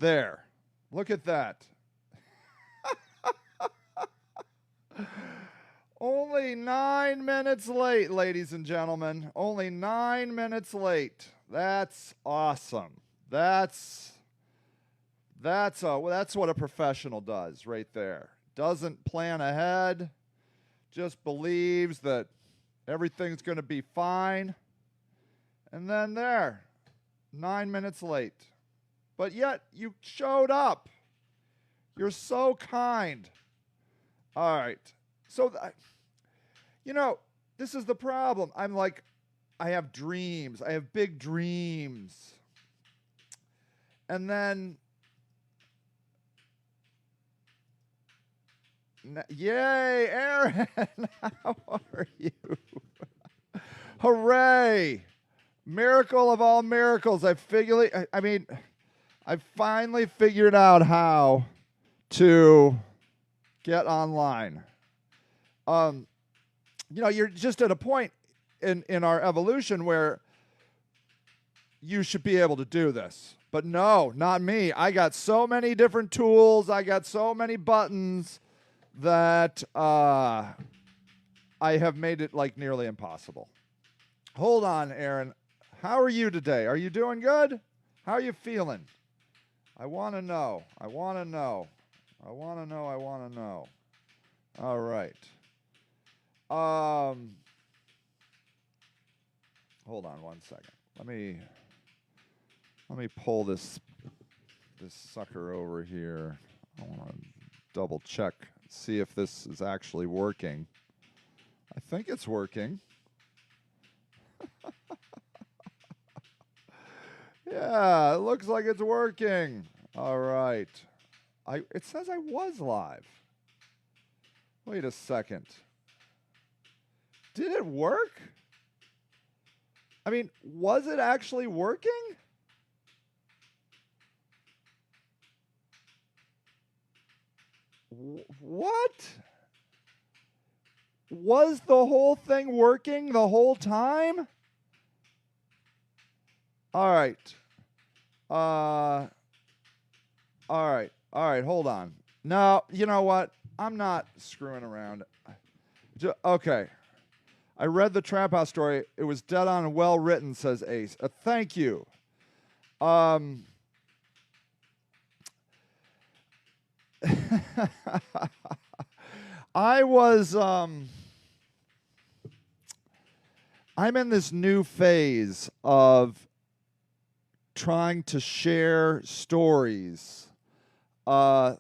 There. Look at that. Only 9 minutes late, ladies and gentlemen. Only 9 minutes late. That's awesome. That's what a professional does right there. Doesn't plan ahead, just believes that everything's going to be fine. And then there, 9 minutes late. But yet you showed up. You're so kind. All right. So, this is the problem. I'm like, I have dreams. I have big dreams. And then, yay, Aaron. How are you? Hooray. Miracle of all miracles. I finally figured out how to get online. You're just at a point in our evolution where you should be able to do this. But no, not me. I got so many different tools. I got so many buttons that I have made it like nearly impossible. Hold on, Aaron. How are you today? Are you doing good? How are you feeling? I want to know. I want to know. I want to know. I want to know. All right. Hold on one second. Let me pull this sucker over here. I want to double check, see if this is actually working. I think it's working. Yeah, it looks like it's working. All right. It says I was live. Wait a second. Did it work? I mean, was it actually working? What? Was the whole thing working the whole time? All right. All right. Hold on. No, you know what? I'm not screwing around. Okay. I read the Trap House story. It was dead on and well written, says Ace. Thank you. I'm in this new phase of trying to share stories and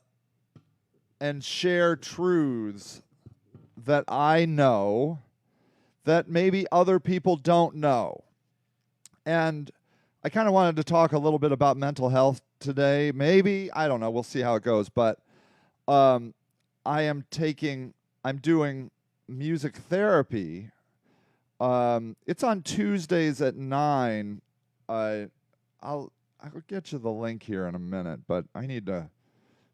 share truths that I know that maybe other people don't know. And I kind of wanted to talk a little bit about mental health today. Maybe, I don't know, we'll see how it goes. But I'm doing music therapy. It's on Tuesdays at 9. I'll get you the link here in a minute, but I need to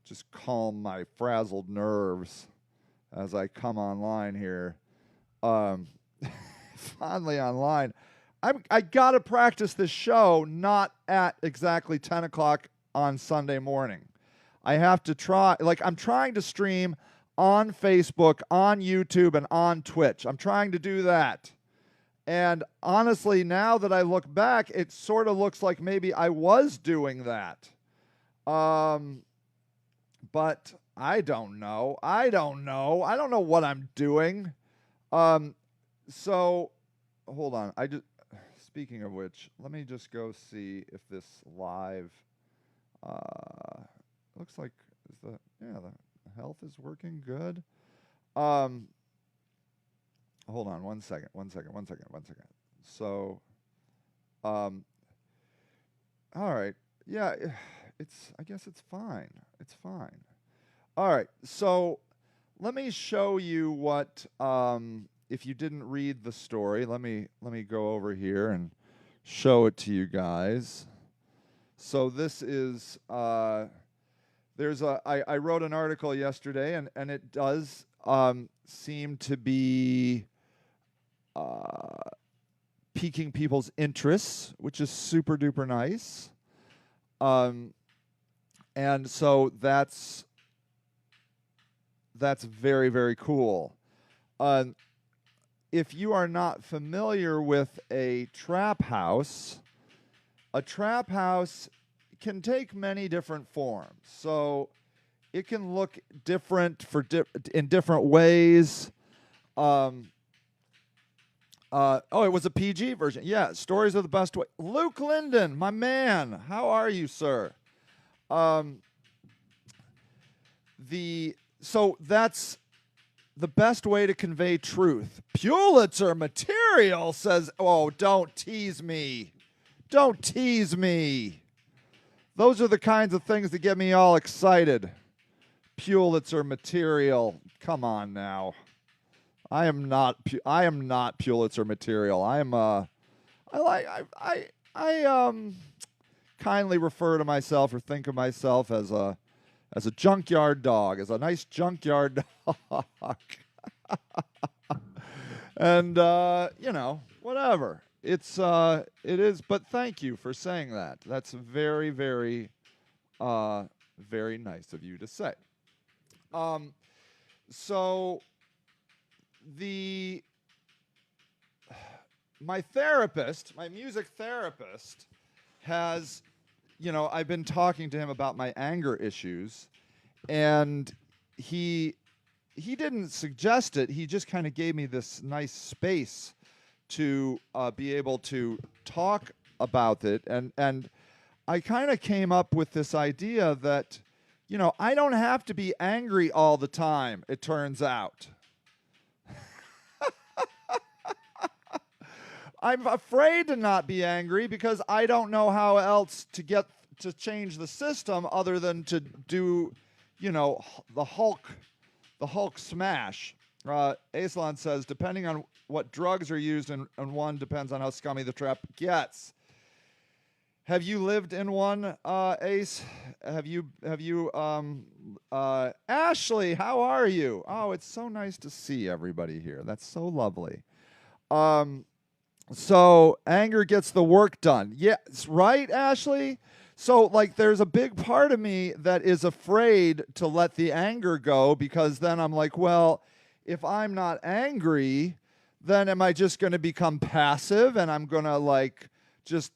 just calm my frazzled nerves as I come online here. Finally online. I got to practice this show not at exactly 10 o'clock on Sunday morning. I have to try, I'm trying to stream on Facebook, on YouTube, and on Twitch. I'm trying to do that. And honestly, now that I look back, it sort of looks like maybe I was doing that. But I don't know. I don't know what I'm doing. So hold on. Speaking of which, let me just go see if this live looks like the health is working good. Hold on one second. So all right. Yeah, I guess it's fine. It's fine. All right. So let me show you what if you didn't read the story, let me go over here and show it to you guys. So this is I wrote an article yesterday, and it does seem to be piquing people's interests, which is super duper nice. And so that's very, very cool. Uh, if you are not familiar with a trap house can take many different forms. So it can look different in different ways. Um, oh, it was a PG version. Yeah, stories are the best way. Luke Linden, my man, how are you, sir? Um, so that's the best way to convey truth. Pulitzer material says, "Oh, don't tease me. Don't tease me." Those are the kinds of things that get me all excited. Pulitzer material. Come on now. I am not Pulitzer material. I kindly refer to myself or think of myself as a junkyard dog, as a nice junkyard dog. And whatever. It is, but thank you for saying that. That's very, very very nice of you to say. Um so the my therapist, my music therapist, has, I've been talking to him about my anger issues, and he didn't suggest it. He just kind of gave me this nice space to be able to talk about it, and I kind of came up with this idea that, I don't have to be angry all the time. It turns out. I'm afraid to not be angry because I don't know how else to get to change the system other than to do, the Hulk smash. Aislon says, depending on what drugs are used in one depends on how scummy the trap gets. Have you lived in one, Ace? Have you, Ashley, how are you? Oh, it's so nice to see everybody here. That's so lovely. So anger gets the work done. Yes, right, Ashley? So, like, there's a big part of me that is afraid to let the anger go because then I'm like, well, if I'm not angry, then am I just going to become passive and I'm going to, like, just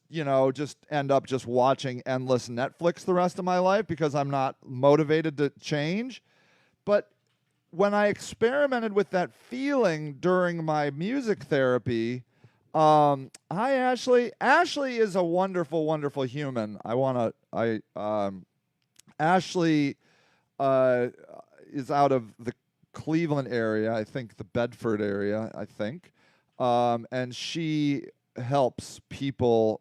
end up just watching endless Netflix the rest of my life because I'm not motivated to change? But when I experimented with that feeling during my music therapy, hi Ashley. Ashley is a wonderful, wonderful human. Ashley is out of the Cleveland area, I think the Bedford area, I think, and she helps people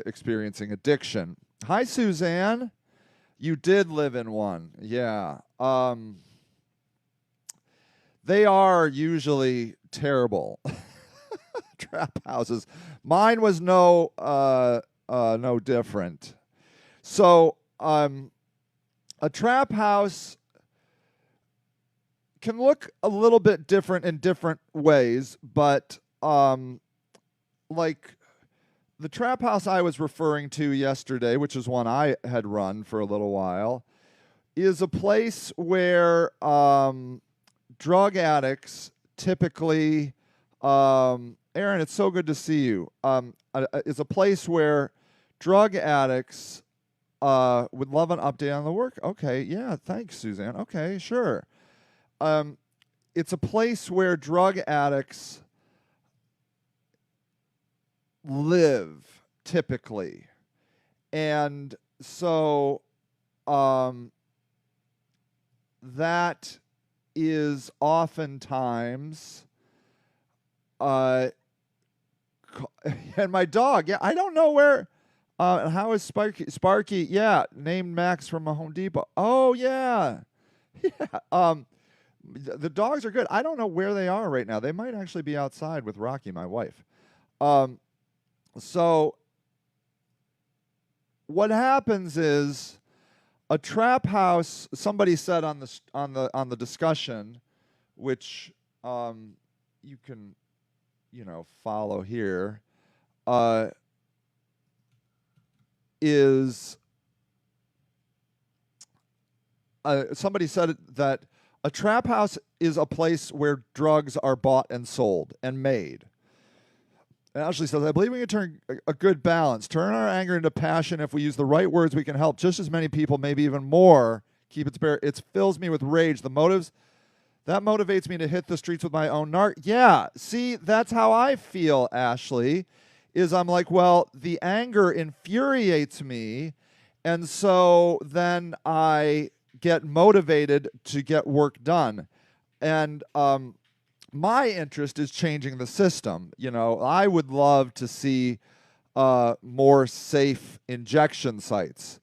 experiencing addiction. Hi Suzanne. You did live in one, yeah. They are usually terrible. Trap houses. Mine was no different. So a trap house can look a little bit different in different ways, but like the trap house I was referring to yesterday, which is one I had run for a little while, is a place where drug addicts typically, Aaron, it's so good to see you. It's a place where drug addicts would love an update on the work. Okay, yeah, thanks, Suzanne. Okay, sure. It's a place where drug addicts live typically, and so that is oftentimes and my dog, yeah, I don't know where how is Sparky, yeah, named Max from a Home Depot. Oh yeah. Yeah. The dogs are good. I don't know where they are right now. They might actually be outside with Rocky, my wife. So what happens is a trap house. Somebody said on the discussion, which you can follow here, is somebody said that a trap house is a place where drugs are bought and sold and made. And Ashley says, I believe we can turn a good balance, turn our anger into passion. If we use the right words, we can help just as many people, maybe even more. Keep it spare. It fills me with rage. The motives, that motivates me to hit the streets with my own narc. Yeah, see, that's how I feel, Ashley, is I'm like, well, the anger infuriates me, and so then I get motivated to get work done. And my interest is changing the system. You know, I would love to see more safe injection sites.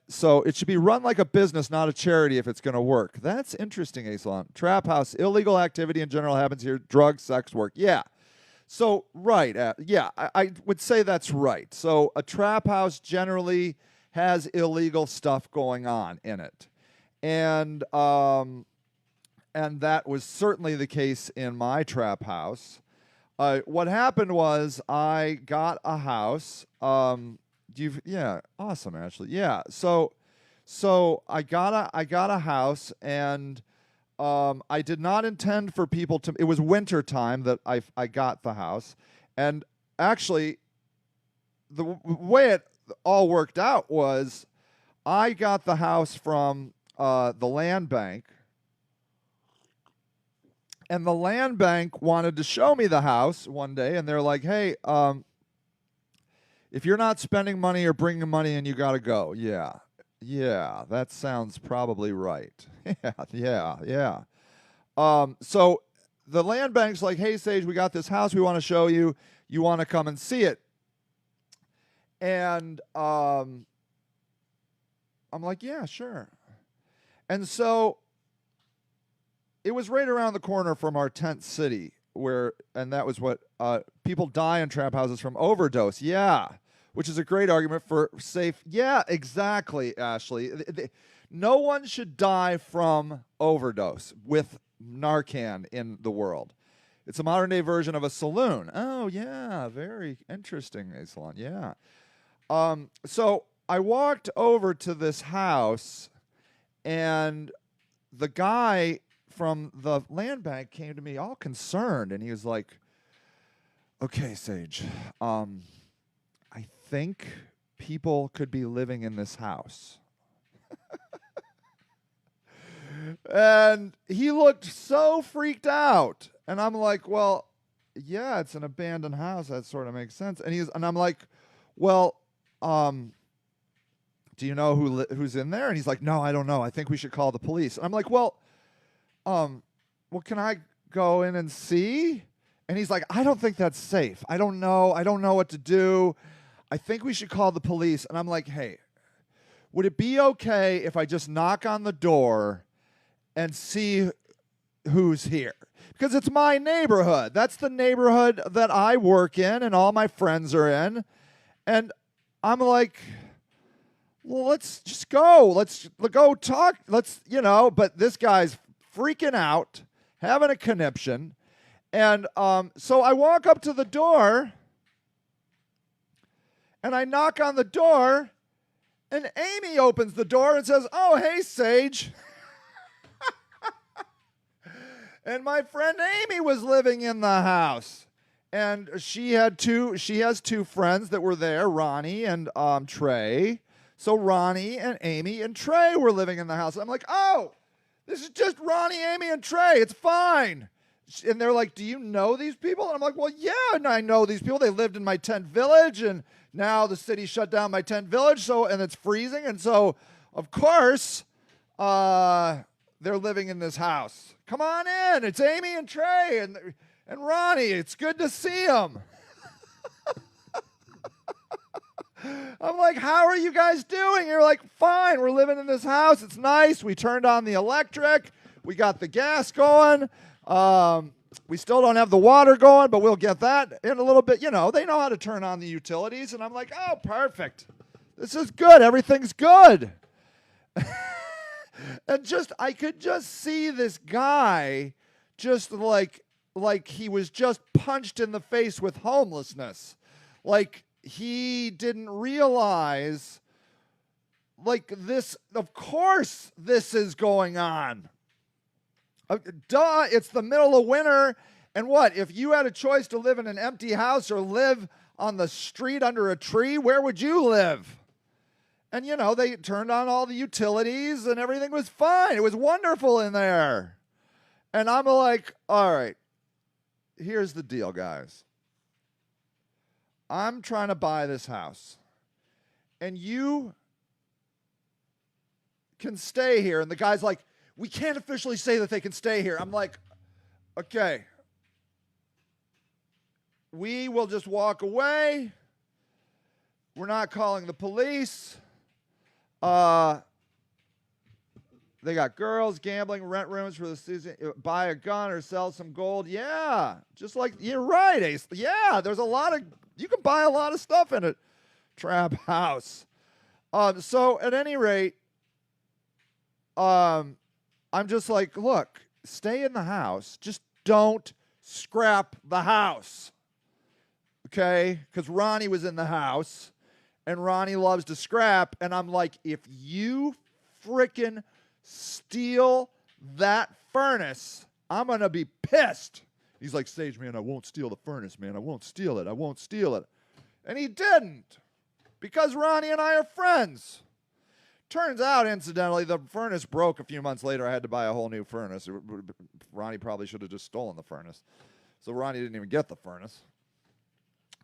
So it should be run like a business, not a charity, if it's going to work. That's interesting, Asalon. Trap house, illegal activity in general happens here. Drugs, sex work. Yeah. So, right. I would say that's right. So a trap house generally has illegal stuff going on in it. And that was certainly the case in my trap house. What happened was I got a house. Yeah, awesome, Ashley. Yeah, so I got a house, and I did not intend for people to. It was winter time that I got the house, and actually, the way it all worked out was, I got the house from the land bank. And the land bank wanted to show me the house one day, and they're like, hey, if you're not spending money or bringing money in, you got to go. Yeah, that sounds probably right. Yeah. So the land bank's like, hey, Sage, we got this house we want to show you. You want to come and see it? And I'm like, yeah, sure. And so it was right around the corner from our tent city, and that was what people die in trap houses from overdose. Yeah, which is a great argument for safe. Yeah, exactly, Ashley. No one should die from overdose with Narcan in the world. It's a modern day version of a saloon. Oh yeah, very interesting, Asalon. Yeah. So I walked over to this house, and the guy from the land bank came to me all concerned, and he was like, okay, Sage, I think people could be living in this house. And he looked so freaked out, and I'm like, well, yeah, it's an abandoned house. That sort of makes sense. And I'm like, well, do you know who's in there? And he's like, no, I don't know. I think we should call the police. And I'm like, well, can I go in and see? And he's like, I don't think that's safe. I don't know what to do. I think we should call the police. And I'm like, hey, would it be okay if I just knock on the door and see who's here? Because it's my neighborhood. That's the neighborhood that I work in and all my friends are in. And I'm like, well, let's just go. Let's go talk. But this guy's freaking out, having a conniption. And so I walk up to the door, and I knock on the door, and Amy opens the door and says, oh, hey, Sage. And my friend Amy was living in the house. And she has two friends that were there, Ronnie and Trey. So Ronnie and Amy and Trey were living in the house. I'm like, oh, this is just Ronnie, Amy, and Trey. It's fine. And they're like, do you know these people? And I'm like, well, yeah, and I know these people. They lived in my tent village, and now the city shut down my tent village, and it's freezing. And so, of course, they're living in this house. Come on in. It's Amy and Trey and Ronnie. It's good to see them. I'm like, how are you guys doing? You're like, fine. We're living in this house. It's nice. We turned on the electric. We got the gas going. We still don't have the water going, but we'll get that in a little bit. They know how to turn on the utilities. And I'm like, oh, perfect. This is good. Everything's good. And I could just see this guy just like he was just punched in the face with homelessness. Like he didn't realize like this, of course this is going on. Duh, it's the middle of winter. And what? If you had a choice to live in an empty house or live on the street under a tree, where would you live? And, you know, they turned on all the utilities and everything was fine. It was wonderful in there. And I'm like, all right, here's the deal, guys. I'm trying to buy this house. And you can stay here. And the guy's like, we can't officially say that they can stay here. I'm like, okay. We will just walk away. We're not calling the police. They got girls, gambling, rent rooms for the season, buy a gun or sell some gold. Yeah, just like, you're right, Ace. Yeah, there's a lot of, you can buy a lot of stuff in a trap house. So at any rate, I'm just like, look, stay in the house. Just don't scrap the house. Okay? Because Ronnie was in the house, and Ronnie loves to scrap. And I'm like, if you frickin' steal that furnace, I'm going to be pissed. He's like, Sage, man, I won't steal the furnace, man. I won't steal it. I won't steal it. And he didn't, because Ronnie and I are friends. Turns out, incidentally, the furnace broke a few months later. I had to buy a whole new furnace. Ronnie probably should have just stolen the furnace. So Ronnie didn't even get the furnace.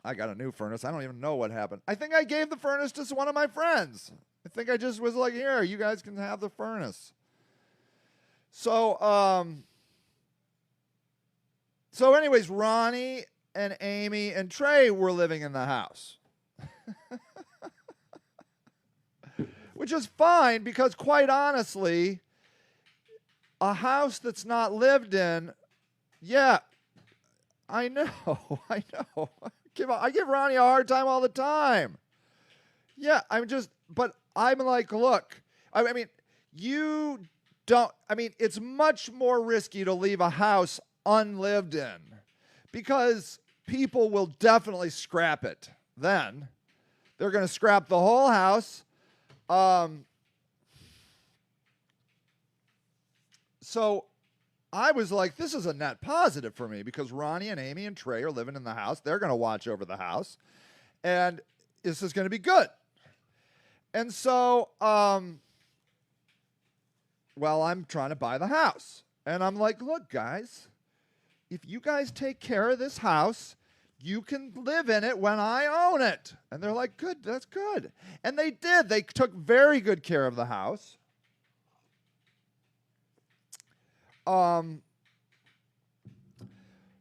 I got a new furnace. I don't even know what happened. I think I gave the furnace to one of my friends. I think I just was like, here, you guys can have the furnace. So, anyways, Ronnie and Amy and Trey were living in the house. Which is fine, because quite honestly, a house that's not lived in, yeah, I know. I give Ronnie a hard time all the time. Yeah, but I'm like, look, I mean, it's much more risky to leave a house unlived in, because people will definitely scrap it then. They're going to scrap the whole house. So I was like, this is a net positive for me, because Ronnie and Amy and Trey are living in the house. They're going to watch over the house, and this is going to be good. And so, I'm trying to buy the house, and I'm like, look, guys, if you guys take care of this house, you can live in it when I own it. And they're like, good, that's good. And they did. They took very good care of the house.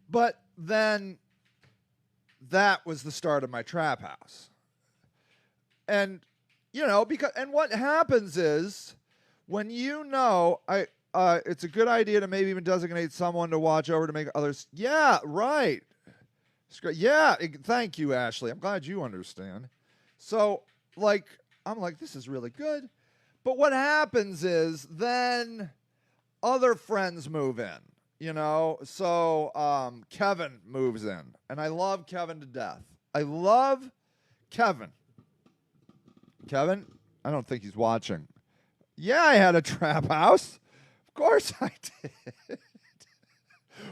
But then that was the start of my trap house. And, and what happens is, when it's a good idea to maybe even designate someone to watch over to make others. Yeah, right. Yeah, thank you, Ashley. I'm glad you understand. So, I'm like, this is really good. But what happens is then other friends move in, So, Kevin moves in. And I love Kevin to death. I love Kevin. Kevin, I don't think he's watching. Yeah, I had a trap house. Of course I did.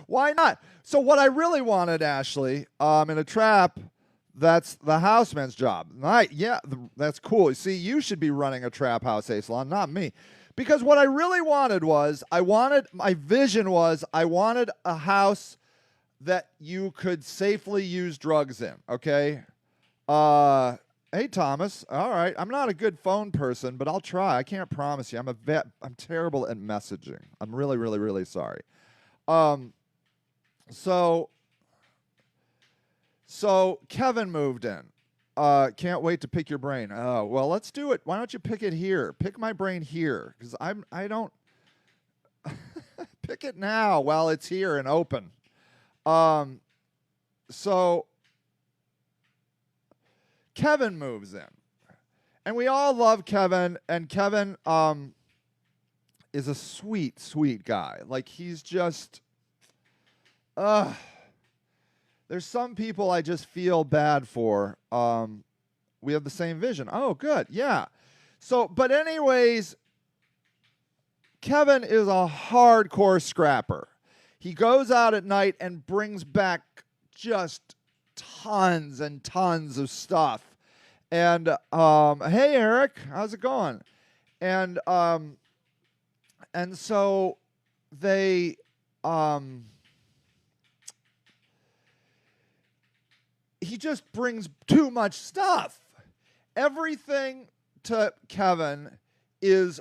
Why not? So what I really wanted, Ashley, in a trap, that's the houseman's job. Right? Yeah, that's cool. You see, you should be running a trap house, Aislinn, not me. Because what I really wanted was, my vision was, I wanted a house that you could safely use drugs in, okay? Hey, Thomas. All right. I'm not a good phone person, but I'll try. I can't promise you. I'm terrible at messaging. I'm really, really, really sorry. So Kevin moved in. Can't wait to pick your brain. Oh, well, let's do it. Why don't you pick it here? Pick my brain here, because I don't pick it now while it's here and open. So Kevin moves in, and we all love Kevin, and Kevin is a sweet, sweet guy. Like, he's just there's some people I just feel bad for. We have the same vision. Oh, good. Yeah. But anyways, Kevin is a hardcore scrapper. He goes out at night and brings back just tons and tons of stuff. And hey, Eric, how's it going? And so they he just brings too much stuff. Everything to Kevin is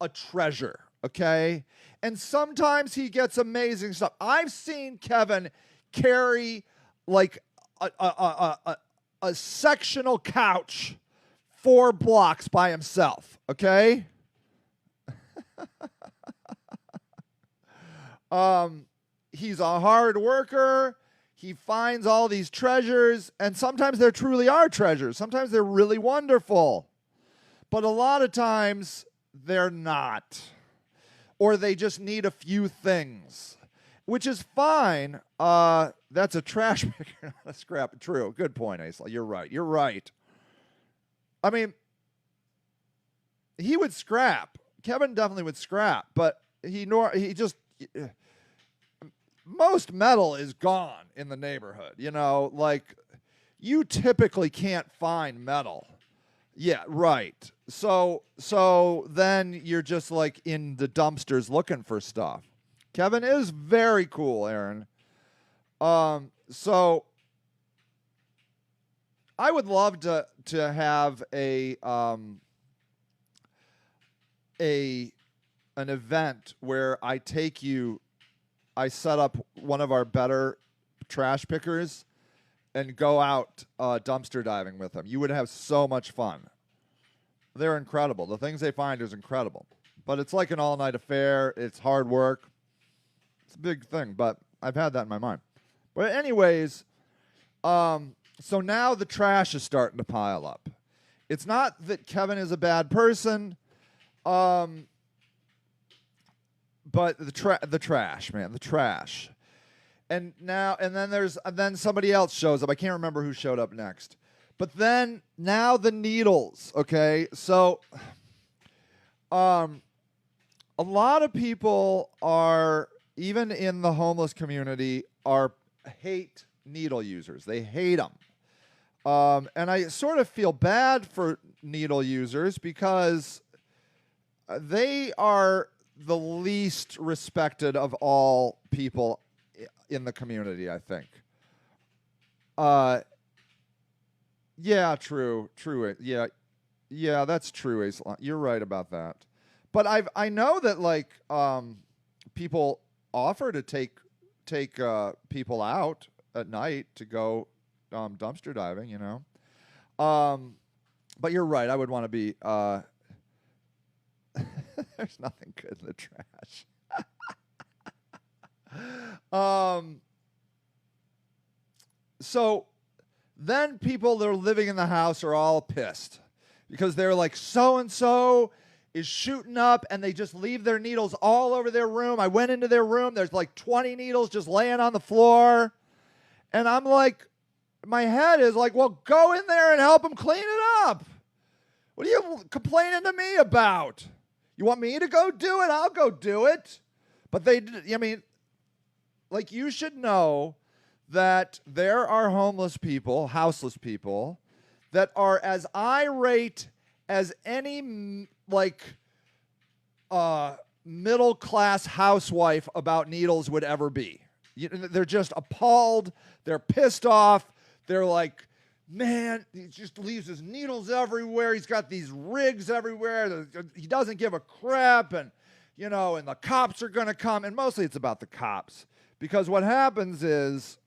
a treasure, okay? And sometimes he gets amazing stuff. I've seen Kevin carry like a sectional couch 4 blocks by himself, okay? He's a hard worker. He finds all these treasures, and sometimes there truly are treasures. Sometimes they're really wonderful. But a lot of times they're not. Or they just need a few things, which is fine. That's a trash picker, not a scrap. True. Good point, Aisla. You're right. I mean, he would scrap. Kevin definitely would scrap, but he just most metal is gone in the neighborhood. You know, like you typically can't find metal. Yeah, right. So then you're just like in the dumpsters looking for stuff. Kevin is very cool, Aaron. So I would love to have an event where I set up one of our better trash pickers and go out dumpster diving with them. You would have so much fun. They're incredible. The things they find is incredible. But it's like an all-night affair. It's hard work. It's a big thing, but I've had that in my mind. But anyways, so now the trash is starting to pile up. It's not that Kevin is a bad person, but the trash, man, the trash. And then somebody else shows up. I can't remember who showed up next. But then now the needles, okay? So a lot of people are, even in the homeless community, hate needle users. They hate them. And I sort of feel bad for needle users because they are the least respected of all people in the community, I think. Yeah, true. Yeah, that's true, Ace. You're right about that. But I know that like people offer to take people out at night to go dumpster diving, you know. But you're right. I would want to be. There's nothing good in the trash. So then people that are living in the house are all pissed because they're like, so-and-so is shooting up, and they just leave their needles all over their room. I went into their room. There's like 20 needles just laying on the floor. And I'm like, my head is like, well, go in there and help them clean it up. What are you complaining to me about? You want me to go do it? I'll go do it. But like you should know that there are homeless people, houseless people, that are as irate as any middle-class housewife about needles would ever be. They're just appalled. They're pissed off. They're like, man, he just leaves his needles everywhere. He's got these rigs everywhere. He doesn't give a crap. And, and the cops are going to come. And mostly it's about the cops. Because what happens is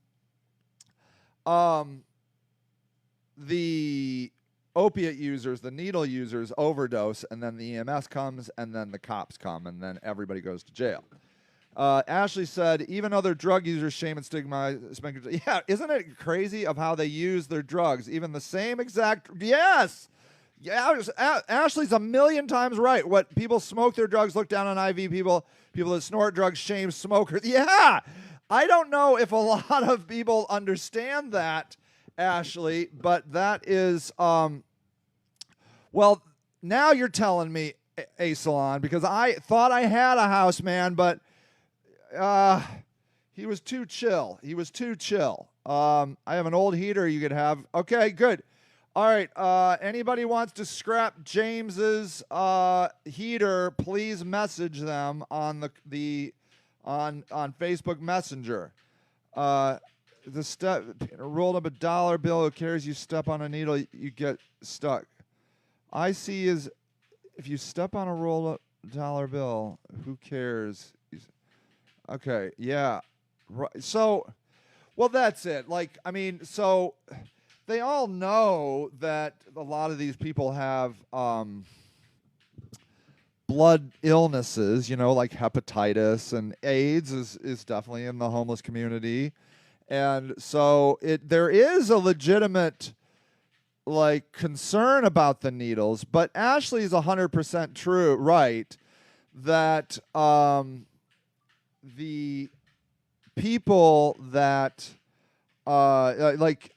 the opiate users, the needle users overdose, and then the EMS comes, and then the cops come, and then everybody goes to jail. Ashley said, even other drug users shame and stigma. Yeah, isn't it crazy of how they use their drugs? Even the same exact, yes. Yeah, Ashley's a million times right. What people smoke their drugs, look down on IV people that snort drugs, shame smokers. Yeah, I don't know if a lot of people understand that, Ashley, but that is, well, now you're telling me, a salon, because I thought I had a house man, but he was too chill. He was too chill. I have an old heater you could have. Okay, good. All right. Anybody wants to scrap James's heater? Please message them on on Facebook Messenger. The step rolled up a dollar bill. Who cares? You step on a needle, you get stuck. I see is if you step on a rolled up dollar bill, who cares? Okay, yeah. Right. So, well, that's it. Like, I mean, so they all know that a lot of these people have blood illnesses, you know, like hepatitis, and AIDS is definitely in the homeless community. And so there is a legitimate like concern about the needles, but Ashley's 100% true, right, that the people that like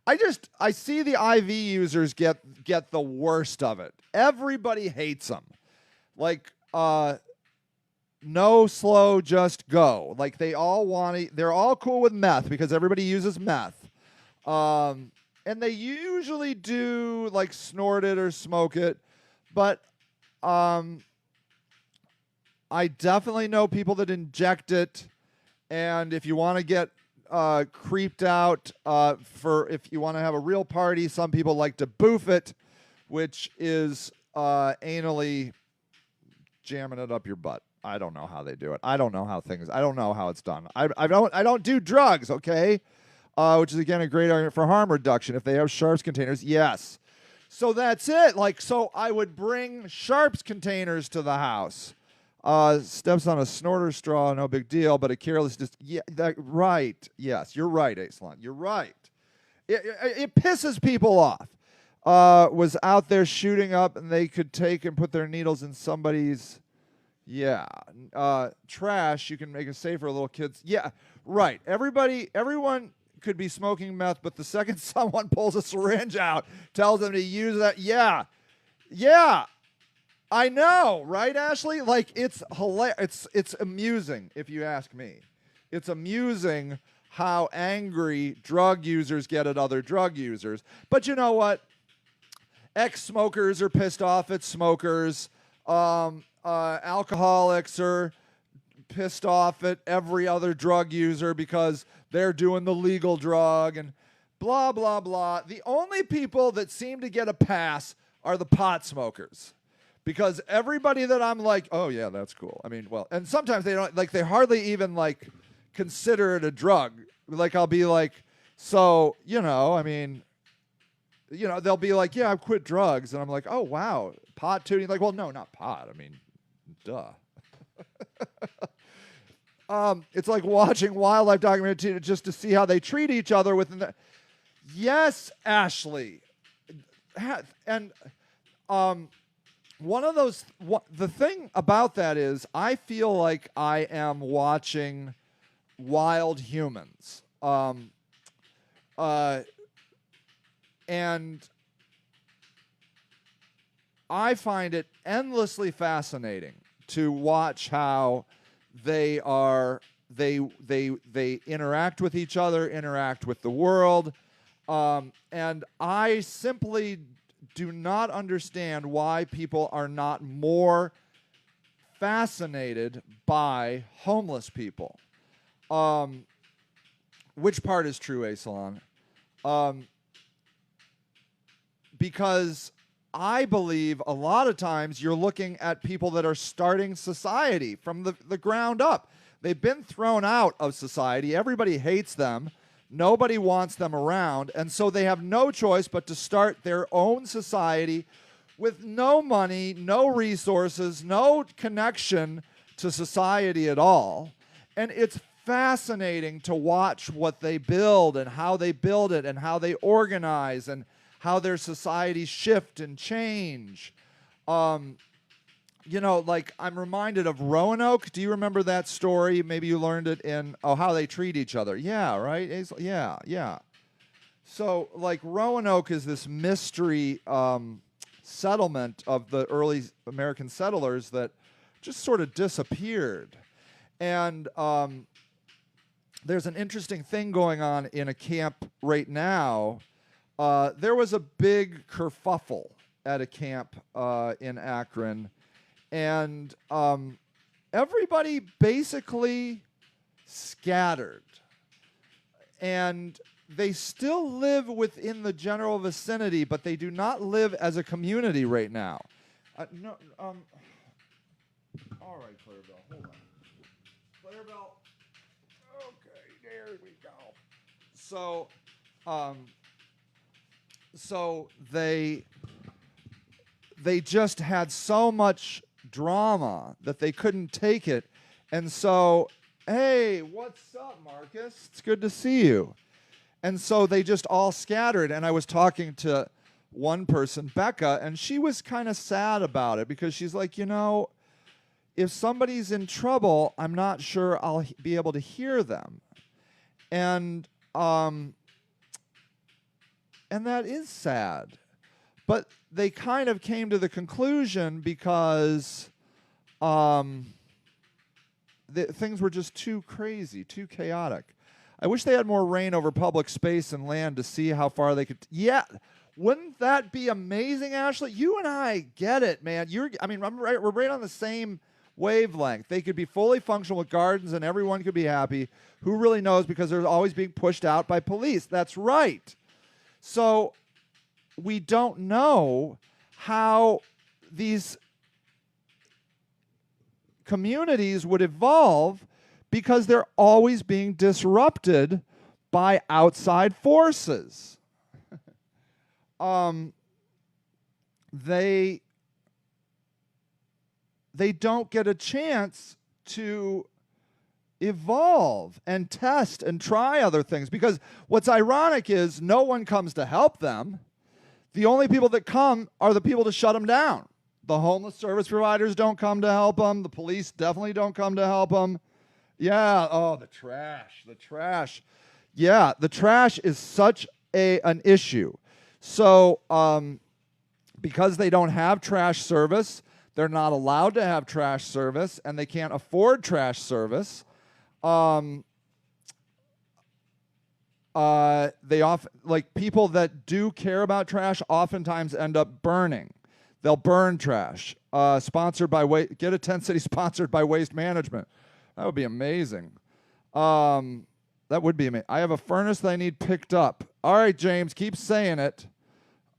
I see the IV users get the worst of it. Everybody hates them. Like no slow, just go. Like they all want to. They're all cool with meth because everybody uses meth. And they usually do like snort it or smoke it, but I definitely know people that inject it. And if you want to get creeped out for if you want to have a real party, some people like to boof it, which is anally jamming it up your butt. I don't know how they do it. I don't know how it's done. I don't do drugs, okay? Which is again a great argument for harm reduction. If they have Sharps containers, yes. So that's it. Like, so I would bring Sharps containers to the house. Steps on a snorter straw, no big deal, but a careless right. Yes, you're right, Aislinn. You're right. It pisses people off. Was out there shooting up, and they could take and put their needles in somebody's trash. You can make it safe for little kids. Yeah, right. Everyone could be smoking meth, but the second someone pulls a syringe out, tells them to use that, yeah, I know, right, Ashley? Like, it's hilarious. It's amusing, if you ask me. It's amusing how angry drug users get at other drug users. But you know what? Ex-smokers are pissed off at smokers. Alcoholics are pissed off at every other drug user because they're doing the legal drug and blah, blah, blah. The only people that seem to get a pass are the pot smokers. Because everybody that I'm like, oh, yeah, that's cool. I mean, well, and sometimes they don't, like, they hardly even, like, consider it a drug. Like, I'll be like, so, you know, I mean, you know, they'll be like, yeah, I've quit drugs. And I'm like, oh, wow, pot too? And like, well, no, not pot. I mean, duh. It's like watching wildlife documentary just to see how they treat each other within the. Yes, Ashley. And one of those, the thing about that is I feel like I am watching wild humans. And I find it endlessly fascinating to watch how they interact with each other, interact with the world. And I simply do not understand why people are not more fascinated by homeless people. Which part is true, Aislinn? Because I believe a lot of times you're looking at people that are starting society from the ground up. They've been thrown out of society. Everybody hates them. Nobody wants them around. And so they have no choice but to start their own society with no money, no resources, no connection to society at all. And it's fascinating to watch what they build and how they build it and how they organize and how their societies shift and change. You know, like I'm reminded of Roanoke. Do you remember that story? Maybe you learned it in, how they treat each other. Yeah, right? Yeah. So, like, Roanoke is this mystery settlement of the early American settlers that just sort of disappeared. And there's an interesting thing going on in a camp right now. There was a big kerfuffle at a camp in Akron, and everybody basically scattered. And they still live within the general vicinity, but they do not live as a community right now. No, all right, Clarabelle, hold on. Clarabelle, okay, there we go. So they just had so much drama that they couldn't take it, and so, hey, what's up, Marcus? It's good to see you. And so they just all scattered, and I was talking to one person, Becca, and she was kind of sad about it because she's like, if somebody's in trouble, I'm not sure I'll be able to hear them. And that is sad. But they kind of came to the conclusion because things were just too crazy, too chaotic. I wish they had more reign over public space and land to see how far they could. Yeah, wouldn't that be amazing, Ashley? You and I get it, man. We're right on the same wavelength. They could be fully functional with gardens and everyone could be happy. Who really knows, because they're always being pushed out by police. That's right. So we don't know how these communities would evolve because they're always being disrupted by outside forces. They don't get a chance to evolve and test and try other things, because what's ironic is no one comes to help them. The only people that come are the people to shut them down. The homeless service providers don't come to help them. The police definitely don't come to help them. Yeah, oh, the trash. Yeah, the trash is such an issue. So because they don't have trash service, they're not allowed to have trash service, and they can't afford trash service. They often, like, people that do care about trash oftentimes end up burning. They'll burn trash. Sponsored by get a Tent City sponsored by Waste Management. That would be amazing. That would be amazing. I have a furnace that I need picked up. All right, James, keep saying it.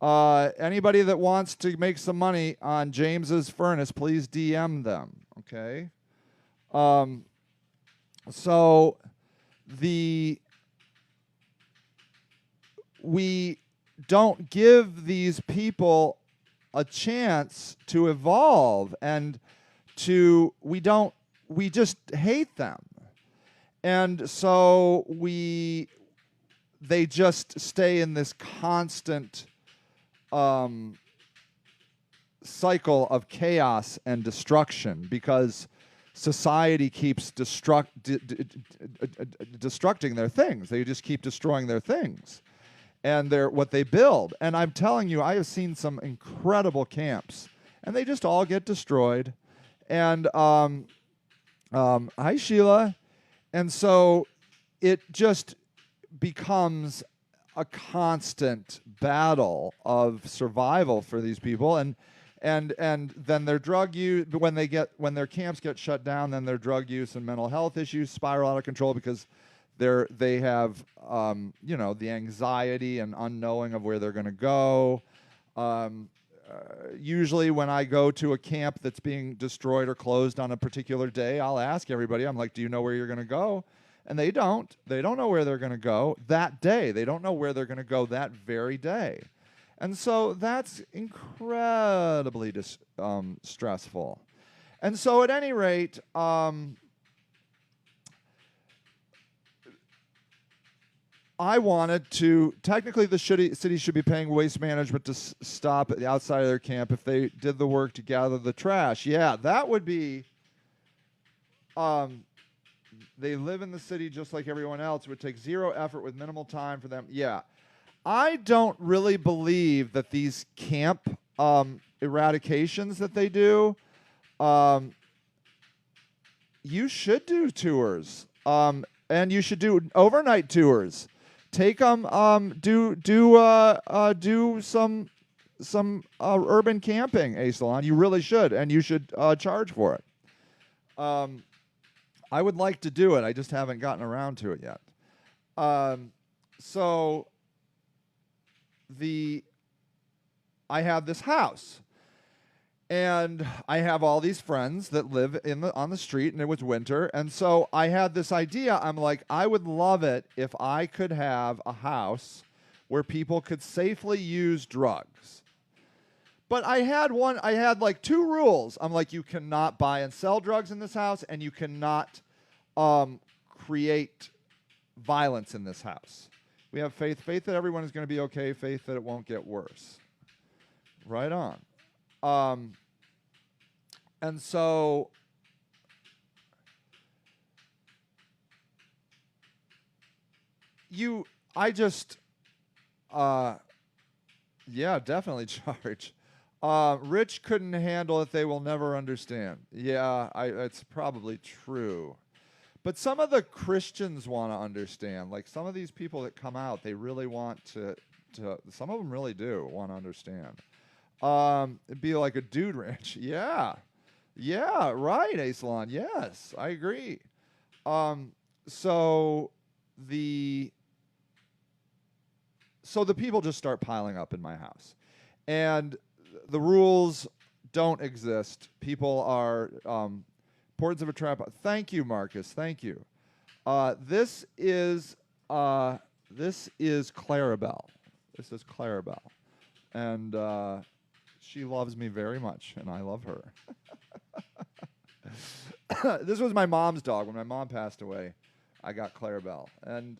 Anybody that wants to make some money on James's furnace, please DM them. Okay. So we don't give these people a chance to evolve, and we just hate them. And so they just stay in this constant cycle of chaos and destruction, because society keeps destructing their things. They just keep destroying their things and what they build. And I'm telling you, I have seen some incredible camps, and they just all get destroyed. And hi, Sheila. And so it just becomes a constant battle of survival for these people, and then their drug use, when their camps get shut down, then their drug use and mental health issues spiral out of control, because they have the anxiety and unknowing of where they're going to go. Usually when I go to a camp that's being destroyed or closed on a particular day, I'll ask everybody, I'm like, do you know where you're going to go? And they don't. They don't know where they're going to go that day. They don't know where they're going to go that very day. And so that's incredibly stressful. And so at any rate, I wanted to, technically the city should be paying Waste Management to stop at the outside of their camp if they did the work to gather the trash. Yeah, that would be, they live in the city just like everyone else. It would take zero effort with minimal time for them. Yeah. I don't really believe that these camp eradications that they do, um, you should do tours, and you should do overnight tours. Take them, do some urban camping, Aisalon. You really should, and you should charge for it. I would like to do it. I just haven't gotten around to it yet. So I have this house, and I have all these friends that live on the street, and it was winter, and so I had this idea. I'm like, I would love it if I could have a house where people could safely use drugs. But I had like 2 rules. I'm like, you cannot buy and sell drugs in this house, and you cannot create violence in this house. We have faith that everyone is going to be okay, faith that it won't get worse. Right on. And so yeah, definitely charge. Rich couldn't handle it, they will never understand. Yeah, it's probably true. But some of the Christians want to understand. Like some of these people that come out, they really want to some of them really do want to understand. It'd be like a dude ranch. Yeah. Yeah, right, Aisalon. Yes, I agree. So the people just start piling up in my house. And the rules don't exist. People are importance of a trap. Thank you, Marcus. Thank you. This is Clarabelle. This is Clarabelle. And she loves me very much, and I love her. This was my mom's dog. When my mom passed away, I got Clarabelle. And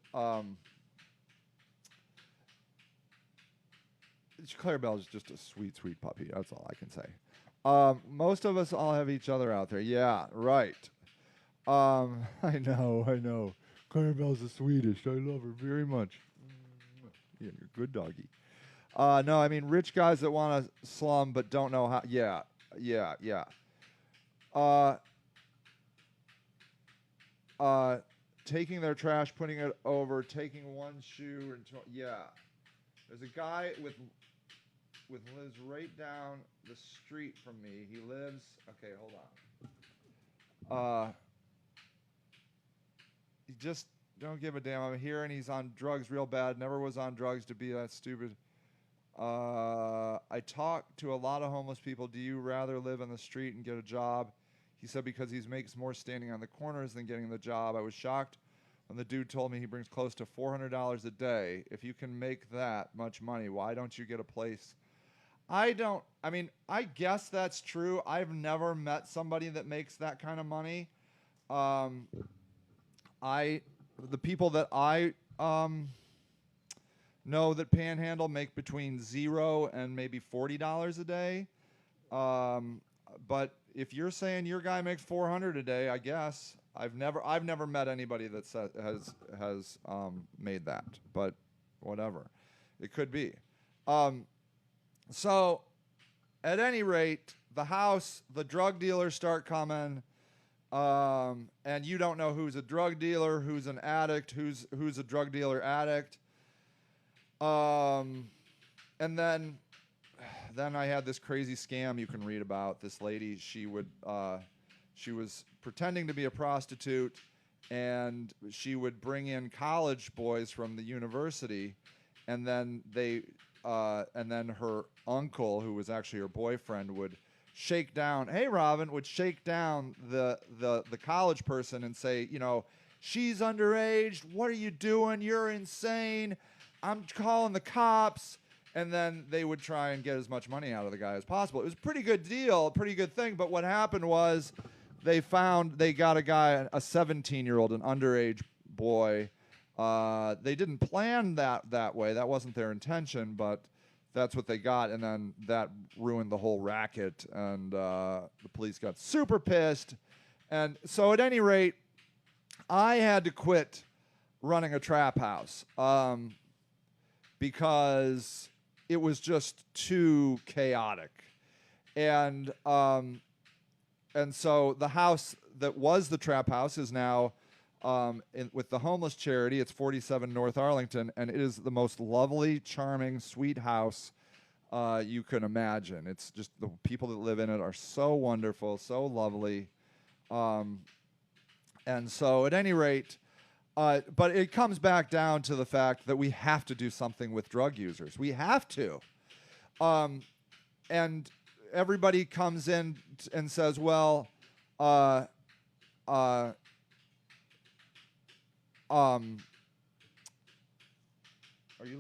Clarabelle is just a sweet, sweet puppy. That's all I can say. Most of us all have each other out there. Yeah, right. I know. Clarabelle's the sweetest. I love her very much. Yeah, you're a good doggy. No, I mean rich guys that want to slum but don't know how. Yeah. Taking their trash, putting it over, taking one shoe, and yeah. There's a guy lives right down the street from me. He lives. Okay, hold on. You just don't give a damn. I'm here, and he's on drugs real bad. Never was on drugs to be that stupid. I talk to a lot of homeless people. Do you rather live on the street and get a job? He said because he makes more standing on the corners than getting the job. I was shocked when the dude told me he brings close to $400 a day. If you can make that much money, why don't you get a place? I guess that's true. I've never met somebody that makes that kind of money. The people that I know that panhandle make between $0 and maybe $40 a day. But if you're saying your guy makes $400 a day, I guess I've never met anybody that has made that. But whatever, it could be. So, at any rate, the house, the drug dealers start coming, and you don't know who's a drug dealer, who's an addict, who's a drug dealer addict. And then I had this crazy scam you can read about. This lady, she was pretending to be a prostitute, and she would bring in college boys from the university, and then her uncle, who was actually her boyfriend, would shake down the college person and say, she's underage. What are you doing? You're insane. I'm calling the cops. And then they would try and get as much money out of the guy as possible. It was a pretty good deal, a pretty good thing. But what happened was they got a guy, a 17-year-old, an underage boy. They didn't plan that way. That wasn't their intention, but that's what they got. And then that ruined the whole racket. And the police got super pissed. And so at any rate, I had to quit running a trap house because it was just too chaotic. And so the house that was the trap house is now with the homeless charity. It's 47 North Arlington, and it is the most lovely, charming, sweet house you can imagine. It's just the people that live in it are so wonderful, so lovely. And so at any rate, but it comes back down to the fact that we have to do something with drug users. We have to. And everybody comes in and says, well, are you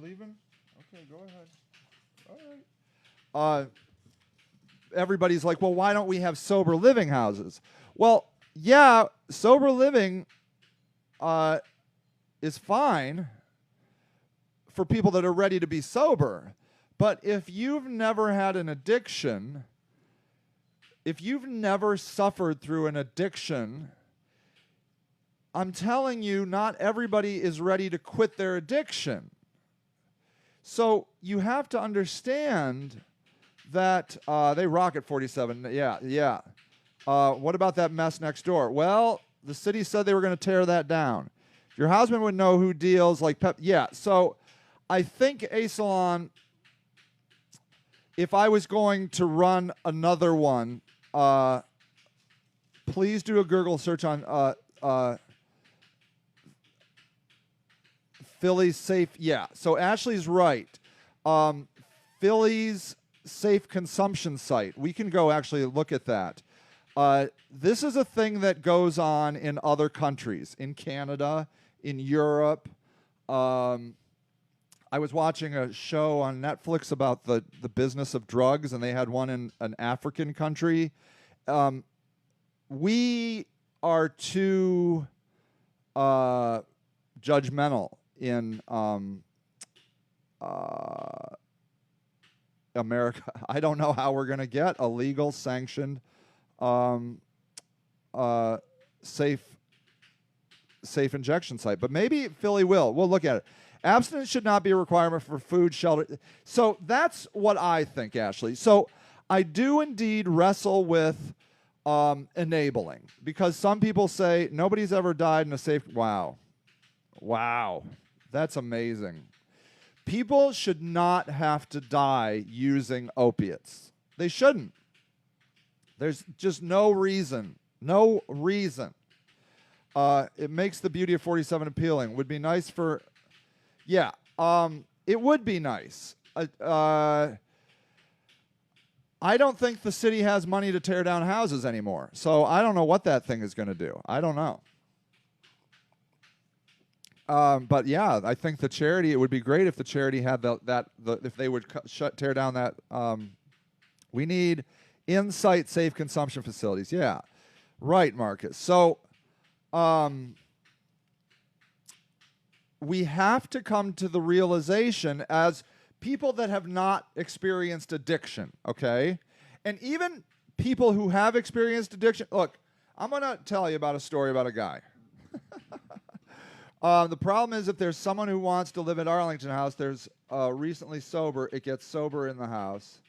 leaving? Okay, go ahead. All right. Everybody's like, well, why don't we have sober living houses? Well, yeah, sober living is fine for people that are ready to be sober. But if you've never had an addiction, if you've never suffered through an addiction, I'm telling you, not everybody is ready to quit their addiction. So you have to understand that they rock at 47. Yeah. What about that mess next door? Well, the city said they were going to tear that down. Your husband would know who deals like Pep. Yeah, so I think A-Salon, if I was going to run another one, please do a Google search on Philly's safe. Yeah, so Ashley's right. Philly's safe consumption site. We can go actually look at that. This is a thing that goes on in other countries, in Canada, in Europe. I was watching a show on Netflix about the business of drugs, and they had one in an African country. We are too judgmental in America. I don't know how we're going to get a legal, sanctioned, safe injection site. But maybe Philly will. We'll look at it. Abstinence should not be a requirement for food, shelter. So that's what I think, Ashley. So I do indeed wrestle with enabling, because some people say nobody's ever died in a safe. Wow. That's amazing. People should not have to die using opiates. They shouldn't. There's just no reason. No reason. It makes the beauty of 47 appealing. Would be nice for... Yeah, it would be nice. I don't think the city has money to tear down houses anymore. So I don't know what that thing is going to do. I don't know. But yeah, I think the charity, it would be great if the charity had if they would tear down that. We need in-site safe consumption facilities. Yeah, right, Marcus. So we have to come to the realization as people that have not experienced addiction, okay? And even people who have experienced addiction. Look, I'm going to tell you about a story about a guy. The problem is if there's someone who wants to live at Arlington House, there's recently sober, it gets sober in the house.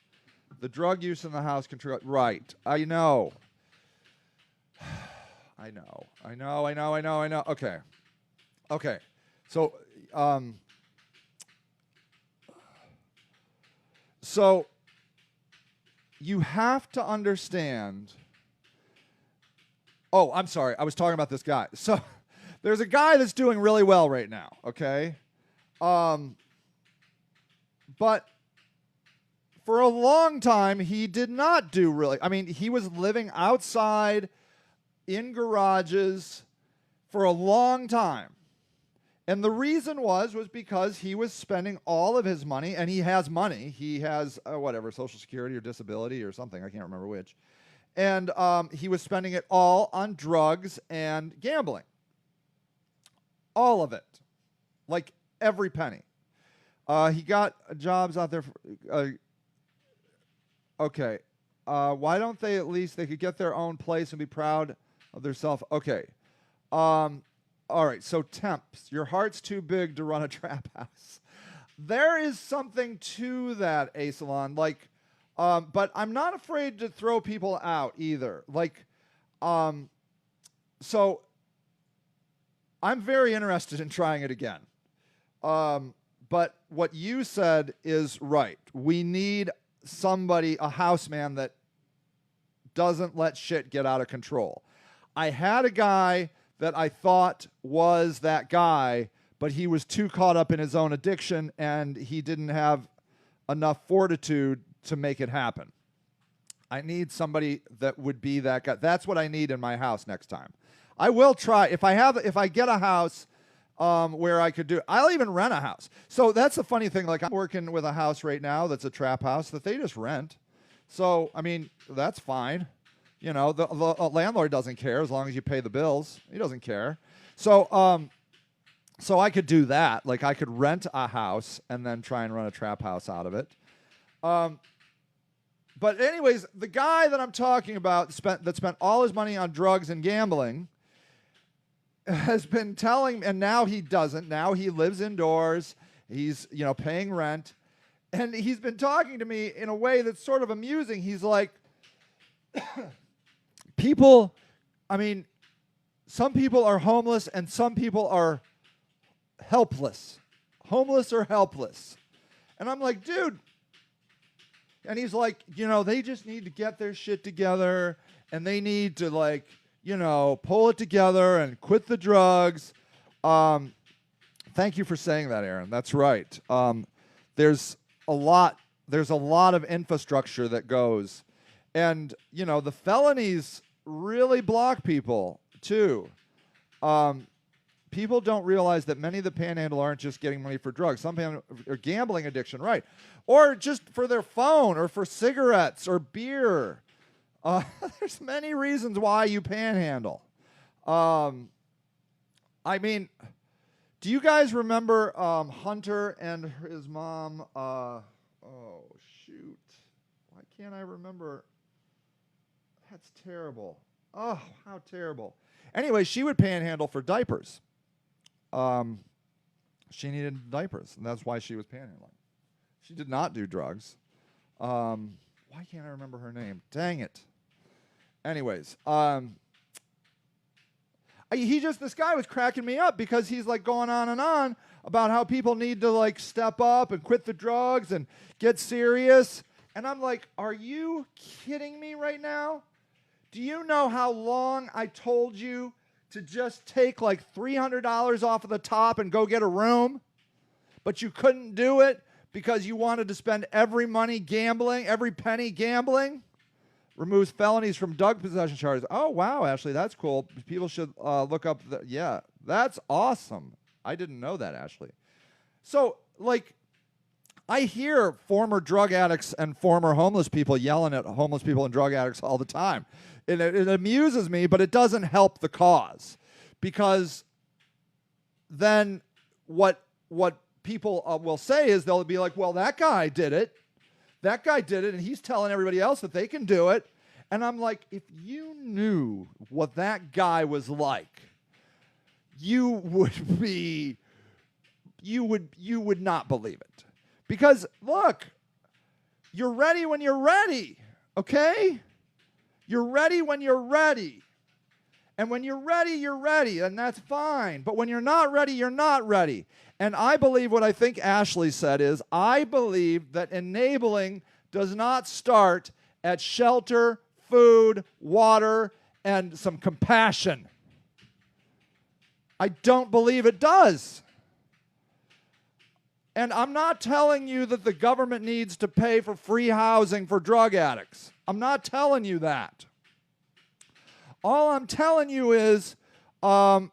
The drug use in the house control. Right. I know. I know. Okay. So you have to understand. Oh, I'm sorry. I was talking about this guy. So there's a guy that's doing really well right now, okay? But for a long time, he did not do really. I mean, he was living outside in garages for a long time. And the reason was because he was spending all of his money, and he has money. He has, Social Security or disability or something. I can't remember which. And he was spending it all on drugs and gambling. All of it. Like every penny. He got jobs out there. Why don't they at least, they could get their own place and be proud of themselves. Okay. All right, so temps. Your heart's too big to run a trap house. there is something to that, Asalon. Like, but I'm not afraid to throw people out either. Like, so I'm very interested in trying it again. But what you said is right. We need somebody, a houseman that doesn't let shit get out of control. I had a guy that I thought was that guy, but he was too caught up in his own addiction and he didn't have enough fortitude to make it happen. I need somebody that would be that guy. That's what I need in my house next time. I will try if I get a house where I could do. I'll even rent a house. So that's the funny thing. Like I'm working with a house right now that's a trap house that they just rent. So I mean that's fine. You know the landlord doesn't care as long as you pay the bills. He doesn't care. So so I could do that. Like I could rent a house and then try and run a trap house out of it. But anyways, the guy that I'm talking about that spent all his money on drugs and gambling has been telling, and now he doesn't. Now he lives indoors. He's, paying rent. And he's been talking to me in a way that's sort of amusing. He's like, some people are homeless and some people are helpless. Homeless or helpless. And I'm like, dude. And he's like, they just need to get their shit together and they need to pull it together and quit the drugs. Thank you for saying that, Aaron. That's right. There's a lot of infrastructure that goes. And, the felonies really block people, too. People don't realize that many of the panhandle aren't just getting money for drugs. Some are gambling addiction, right? Or just for their phone or for cigarettes or beer. There's many reasons why you panhandle. Do you guys remember Hunter and his mom? Oh, shoot. Why can't I remember? That's terrible. Oh, how terrible. Anyway, she would panhandle for diapers. She needed diapers, and that's why she was panhandling. She did not do drugs. Why can't I remember her name? Dang it. Anyways, this guy was cracking me up because he's like going on and on about how people need to step up and quit the drugs and get serious. And I'm like, are you kidding me right now? Do you know how long I told you to just take $300 off of the top and go get a room? But you couldn't do it because you wanted to spend every penny gambling? Removes felonies from drug possession charges. Oh, wow, Ashley, that's cool. People should look up. Yeah, that's awesome. I didn't know that, Ashley. So, I hear former drug addicts and former homeless people yelling at homeless people and drug addicts all the time. It amuses me, but it doesn't help the cause. Because then what people will say is they'll be like, well, that guy did it. That guy did it, and he's telling everybody else that they can do it. And I'm like, if you knew what that guy was like, you would not believe it. Because, look, you're ready when you're ready, okay? You're ready when you're ready. And when you're ready, and that's fine. But when you're not ready, you're not ready. And I believe what I think Ashley said is, I believe that enabling does not start at shelter, food, water, and some compassion. I don't believe it does. And I'm not telling you that the government needs to pay for free housing for drug addicts. I'm not telling you that. All I'm telling you is there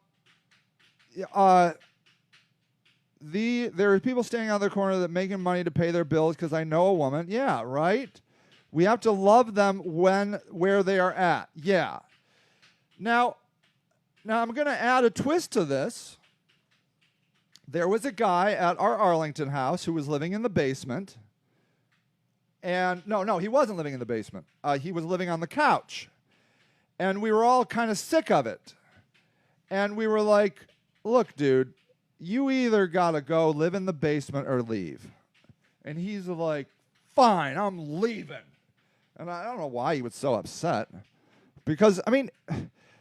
are people standing out of the corner that making money to pay their bills because I know a woman. Yeah, right? We have to love them where they are at. Yeah. Now I'm going to add a twist to this. There was a guy at our Arlington house who was living in the basement. And no, he wasn't living in the basement. He was living on the couch. And we were all kind of sick of it. And we were like, look, dude, you either got to go live in the basement or leave. And he's like, fine, I'm leaving. And I don't know why he was so upset. Because, I mean,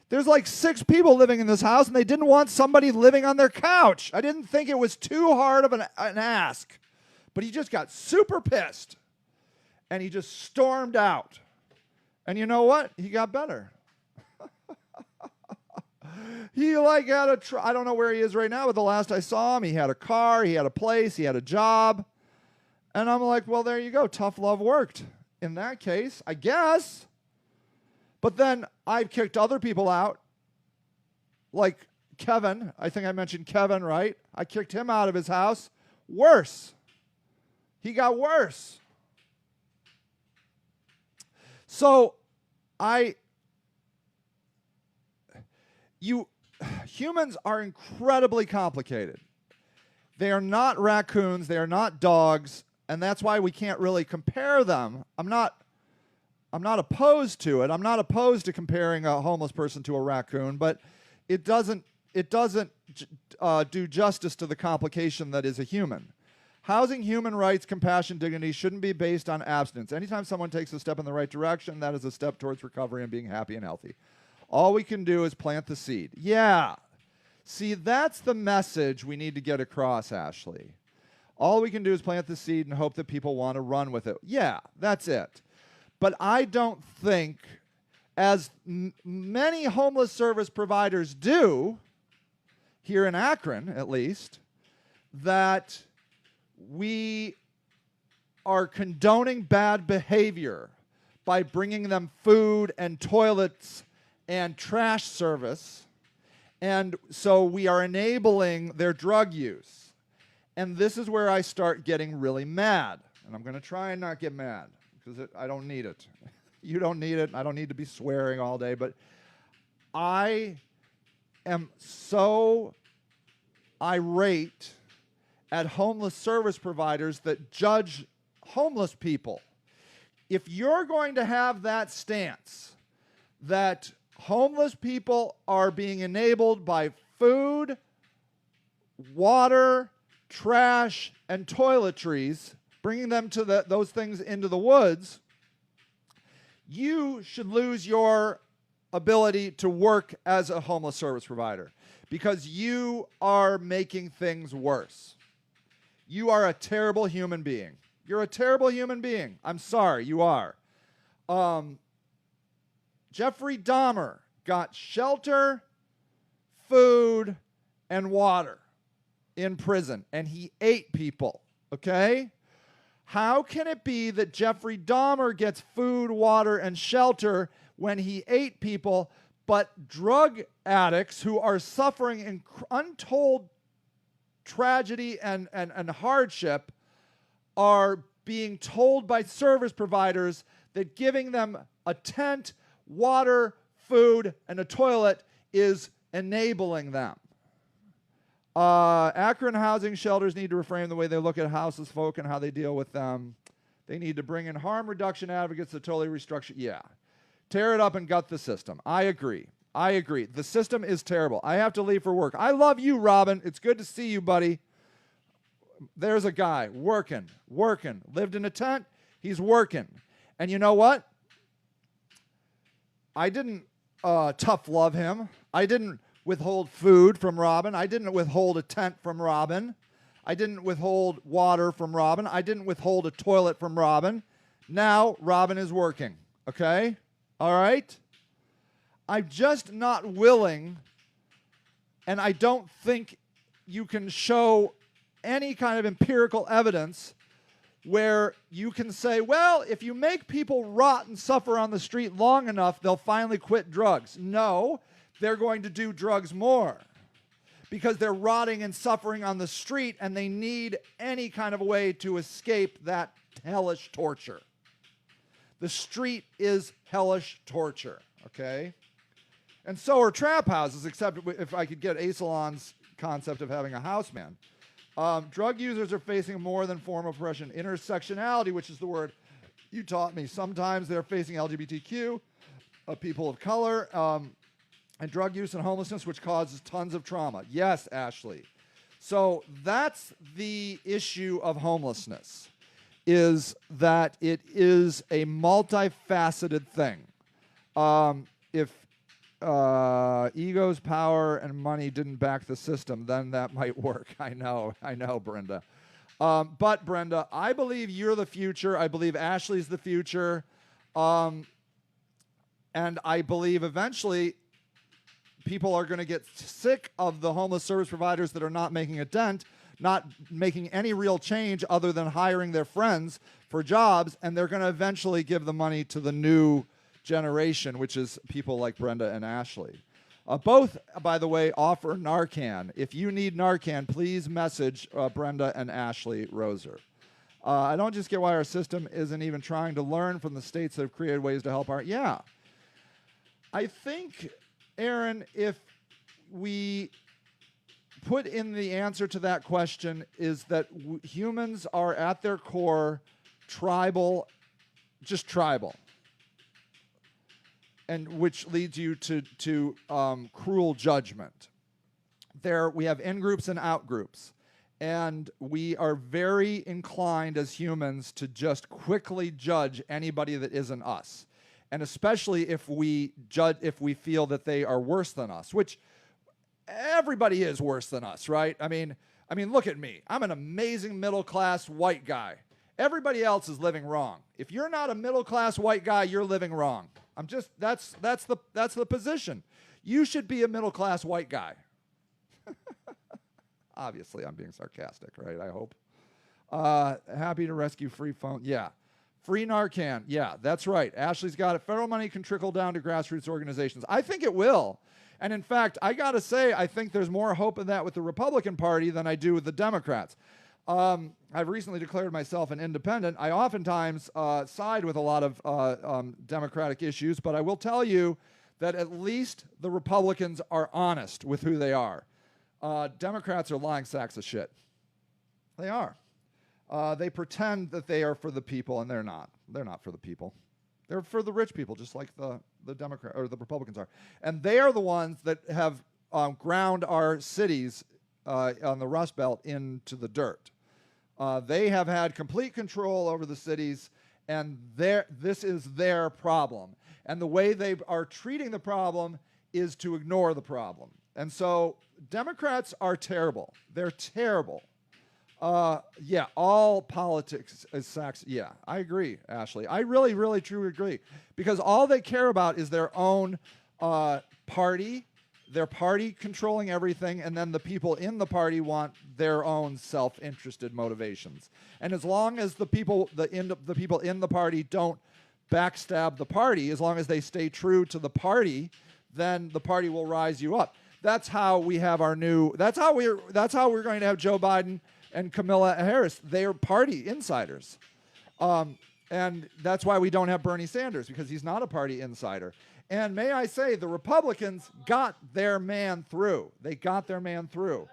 there's like 6 people living in this house, and they didn't want somebody living on their couch. I didn't think it was too hard of an ask. But he just got super pissed. And he just stormed out. And you know what? He got better. He like had I don't know where he is right now, but the last I saw him, he had a car, he had a place, he had a job. And I'm like, well, there you go. Tough love worked. In that case, I guess. But then I've kicked other people out. Like Kevin. I think I mentioned Kevin, right? I kicked him out of his house. Worse. He got worse. So humans are incredibly complicated. They are not raccoons, they are not dogs, and that's why we can't really compare them. I'm not opposed to it. I'm not opposed to comparing a homeless person to a raccoon, but it doesn't do justice to the complication that is a human. Housing, human rights, compassion, dignity shouldn't be based on abstinence. Anytime someone takes a step in the right direction, that is a step towards recovery and being happy and healthy. All we can do is plant the seed. Yeah. See, that's the message we need to get across, Ashley. All we can do is plant the seed and hope that people want to run with it. Yeah, that's it. But I don't think, as many homeless service providers do, here in Akron at least, that we are condoning bad behavior by bringing them food and toilets and trash service. And so we are enabling their drug use. And this is where I start getting really mad. And I'm going to try and not get mad because I don't need it. You don't need it. I don't need to be swearing all day. But I am so irate at homeless service providers that judge homeless people. If you're going to have that stance that homeless people are being enabled by food, water, trash, and toiletries, bringing them to those things into the woods, you should lose your ability to work as a homeless service provider because you are making things worse. You are a terrible human being. You're a terrible human being. I'm sorry, you are. Jeffrey Dahmer got shelter, food, and water in prison, and he ate people, okay? How can it be that Jeffrey Dahmer gets food, water, and shelter when he ate people, but drug addicts who are suffering in untold tragedy and hardship are being told by service providers that giving them a tent, water, food, and a toilet is enabling them? Akron housing shelters need to reframe the way they look at houseless folk and how they deal with them. They need to bring in harm reduction advocates to totally restructure. Yeah. Tear it up and gut the system. I agree. The system is terrible. I have to leave for work. I love you, Robin. It's good to see you, buddy. There's a guy working. Lived in a tent. He's working. And you know what? I didn't tough love him. I didn't withhold food from Robin. I didn't withhold a tent from Robin. I didn't withhold water from Robin. I didn't withhold a toilet from Robin. Now Robin is working. Okay? All right? I'm just not willing, and I don't think you can show any kind of empirical evidence where you can say, well, if you make people rot and suffer on the street long enough, they'll finally quit drugs. No, they're going to do drugs more because they're rotting and suffering on the street and they need any kind of a way to escape that hellish torture. The street is hellish torture, okay? And so are trap houses, except if I could get Aisalon's concept of having a houseman. Drug users are facing more than form of oppression. Intersectionality, which is the word you taught me. Sometimes they're facing LGBTQ, people of color, and drug use and homelessness, which causes tons of trauma. Yes, Ashley. So that's the issue of homelessness, is that it is a multifaceted thing. If egos, power, and money didn't back the system, then that might work. I know, Brenda. But Brenda, I believe you're the future. I believe Ashley's the future. And I believe eventually people are going to get sick of the homeless service providers that are not making a dent, not making any real change other than hiring their friends for jobs, and they're going to eventually give the money to the new generation, which is people like Brenda and Ashley. Both, by the way, offer Narcan. If you need Narcan, please message Brenda and Ashley Roser. I don't just get why our system isn't even trying to learn from the states that have created ways to help our... Yeah. I think, Aaron, if we put in the answer to that question is that humans are at their core tribal, just tribal. And which leads you to cruel judgment. There, we have in-groups and out-groups. And we are very inclined as humans to just quickly judge anybody that isn't us. And especially if we feel that they are worse than us, which everybody is worse than us, right? I mean, look at me. I'm an amazing middle-class white guy. Everybody else is living wrong. If you're not a middle-class white guy, you're living wrong. That's the position. You should be a middle-class white guy. Obviously, I'm being sarcastic, right? I hope. Happy to rescue free phone. Yeah. Free Narcan. Yeah, that's right. Ashley's got it. Federal money can trickle down to grassroots organizations. I think it will. And in fact, I got to say, I think there's more hope in that with the Republican Party than I do with the Democrats. I've recently declared myself an independent. I oftentimes side with a lot of Democratic issues, but I will tell you that at least the Republicans are honest with who they are. Democrats are lying sacks of shit. They are. They pretend that they are for the people, and they're not. They're not for the people. They're for the rich people, just like the Democrat or the Republicans are. And they are the ones that have ground our cities on the Rust Belt into the dirt. They have had complete control over the cities, and this is their problem. And the way they are treating the problem is to ignore the problem. And so Democrats are terrible. They're terrible. Yeah, all politics is sex. Yeah, I agree, Ashley. I really, really, truly agree. Because all they care about is their own party, their party controlling everything, and then the people in the party want their own self-interested motivations. And as long as the people in the party don't backstab the party, as long as they stay true to the party, then the party will rise you up. That's how we have our new. That's how we're going to have Joe Biden and Kamala Harris. They are party insiders. And that's why we don't have Bernie Sanders, because he's not a party insider. And may I say, the Republicans got their man through. They got their man through.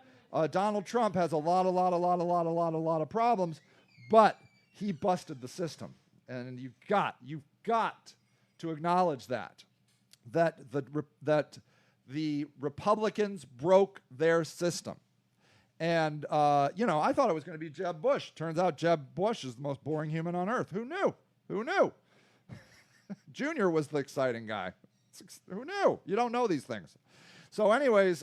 Donald Trump has a lot of problems, but he busted the system. And you've got to acknowledge that the Republicans broke their system. And, I thought it was going to be Jeb Bush. Turns out Jeb Bush is the most boring human on earth. Who knew? Who knew? Junior was the exciting guy. Who knew? You don't know these things. So anyways,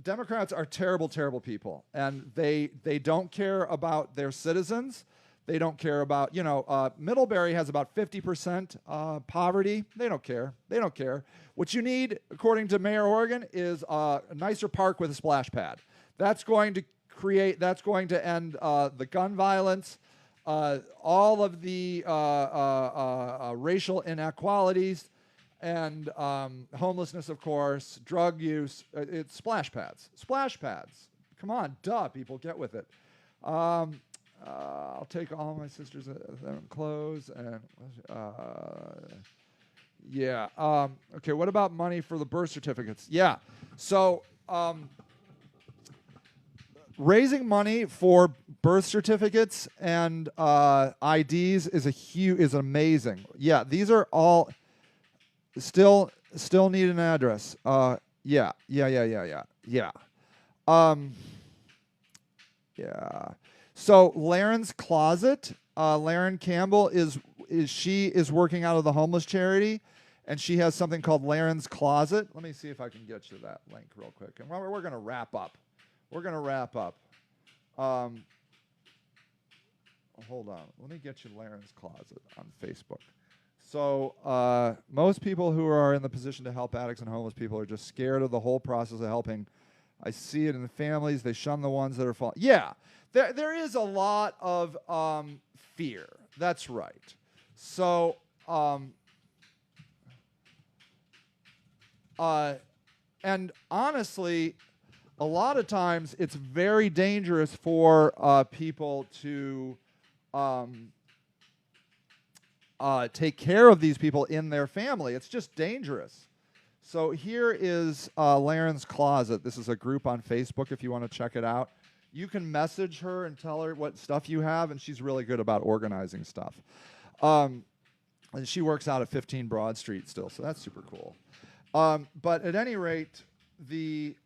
Democrats are terrible, terrible people. And they don't care about their citizens. They don't care about, Middlebury has about 50% poverty. They don't care. They don't care. What you need, according to Mayor Horgan, is a nicer park with a splash pad. That's going to end the gun violence, all of the racial inequalities, and homelessness, of course, drug use. It's splash pads. Splash pads. Come on, duh, people, get with it. I'll take all my sisters' clothes and okay, what about money for the birth certificates? Yeah. So raising money for birth certificates and IDs is amazing. Yeah, these are all still need an address. Yeah, yeah, yeah, yeah, yeah, yeah. Um, yeah. So Laren's Closet, Laren Campbell she is working out of the homeless charity, and she has something called Laren's Closet. Let me see if I can get you that link real quick. And we're going to wrap up. We're going to wrap up. Hold on. Let me get you Laren's Closet on Facebook. So most people who are in the position to help addicts and homeless people are just scared of the whole process of helping. I see it in the families. They shun the ones that are falling. Yeah, there is a lot of fear. That's right. So and honestly, a lot of times it's very dangerous for people to take care of these people in their family. It's just dangerous. So here is Laren's Closet. This is a group on Facebook if you want to check it out. You can message her and tell her what stuff you have, and she's really good about organizing stuff. And she works out at 15 Broad Street still, so that's super cool. But at any rate, in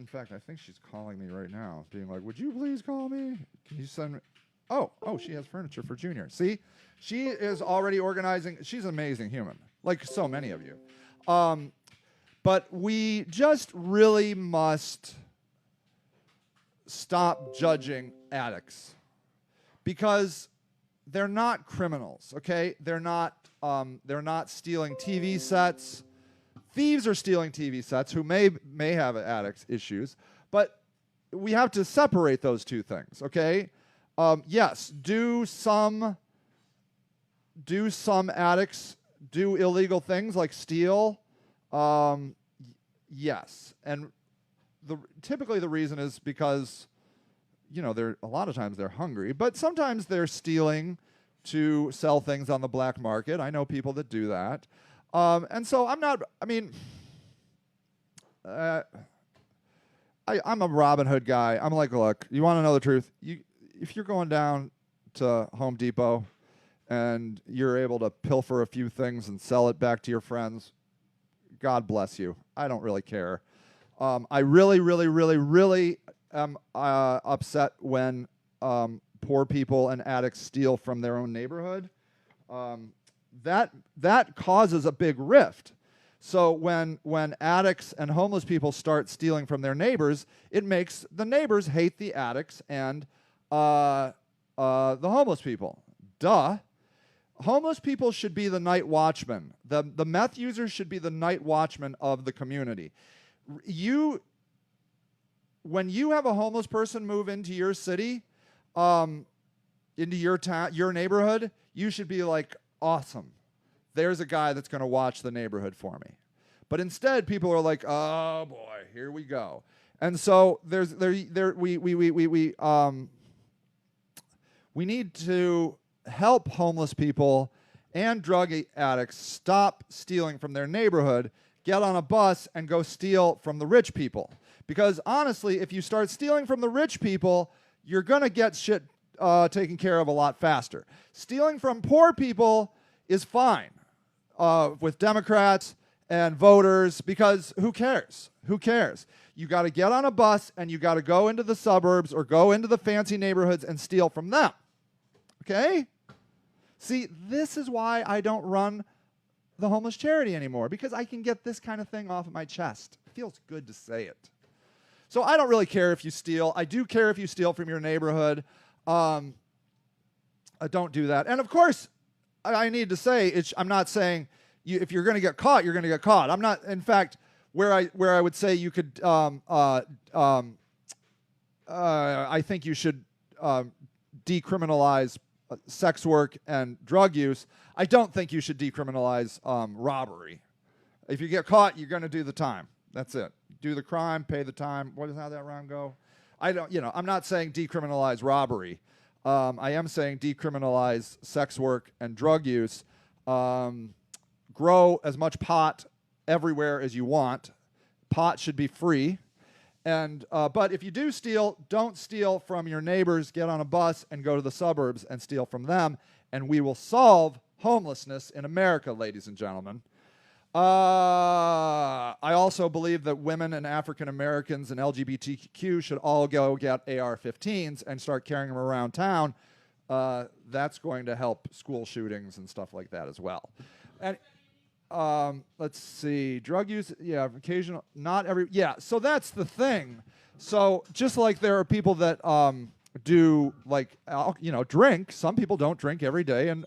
fact, I think she's calling me right now, being like, would you please call me? Can you send me? Oh, she has furniture for Junior. See? She is already organizing. She's an amazing human, like so many of you. But we just really must stop judging addicts because they're not criminals, okay? They're not stealing TV sets. Thieves are stealing TV sets who may have addicts issues, but we have to separate those two things, okay? Yes, do some addicts do illegal things like steal? Yes, and typically the reason is because they're a lot of times they're hungry, but sometimes they're stealing to sell things on the black market. I know people that do that, and so I'm a Robin Hood guy. I'm like, look, you want to know the truth? If you're going down to Home Depot and you're able to pilfer a few things and sell it back to your friends, God bless you. I don't really care. I really, really, really, really am upset when poor people and addicts steal from their own neighborhood. That causes a big rift. So when addicts and homeless people start stealing from their neighbors, it makes the neighbors hate the addicts and the homeless people. Duh. Homeless people should be the night watchmen. The meth users should be the night watchmen of the community. When you have a homeless person move into your city, into your town, your neighborhood, you should be like, awesome. There's a guy that's going to watch the neighborhood for me. But instead, people are like, oh boy, here we go. And so we need to help homeless people and drug addicts stop stealing from their neighborhood, get on a bus, and go steal from the rich people. Because honestly, if you start stealing from the rich people, you're going to get shit taken care of a lot faster. Stealing from poor people is fine with Democrats and voters, because who cares? Who cares? You got to get on a bus and you got to go into the suburbs or go into the fancy neighborhoods and steal from them. Okay? See, this is why I don't run the homeless charity anymore, because I can get this kind of thing off of my chest. It feels good to say it. So I don't really care if you steal. I do care if you steal from your neighborhood. Don't do that. And of course, I need to say, I'm not saying if you're going to get caught, you're going to get caught. I'm not. In fact, where I would say you could, I think you should decriminalize sex work and drug use. I don't think you should decriminalize robbery. If you get caught, you're going to do the time. That's it. Do the crime, pay the time. How that rhyme go? I'm not saying decriminalize robbery. I am saying decriminalize sex work and drug use. Grow as much pot everywhere as you want. Pot should be free. And but if you do steal, don't steal from your neighbors. Get on a bus and go to the suburbs and steal from them, and we will solve homelessness in America, ladies and gentlemen. I also believe that women and African Americans and LGBTQ should all go get AR-15s and start carrying them around town. That's going to help school shootings and stuff like that as well. And let's see, drug use, yeah, occasional, not every, yeah, so that's the thing. So just like there are people that do, like, drink, some people don't drink every day, and,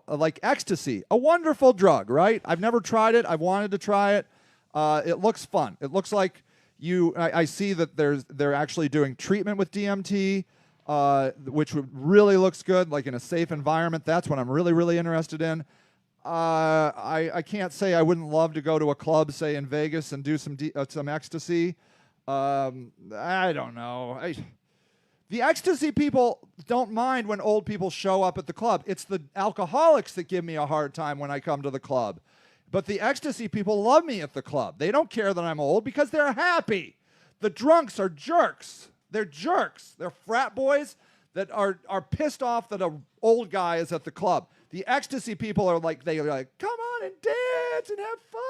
like ecstasy, a wonderful drug, right? I've never tried it. I've wanted to try it. It looks fun. It looks like I see that they're actually doing treatment with DMT, which really looks good, like in a safe environment. That's what I'm really, really interested in. I can't say I wouldn't love to go to a club, say in Vegas, and do some ecstasy. I don't know. The ecstasy people don't mind when old people show up at the club. It's the alcoholics that give me a hard time when I come to the club. But the ecstasy people love me at the club. They don't care that I'm old because they're happy. The drunks are jerks. They're jerks. They're frat boys that are pissed off that an old guy is at the club. The ecstasy people are like, they're like, come on and dance and have fun.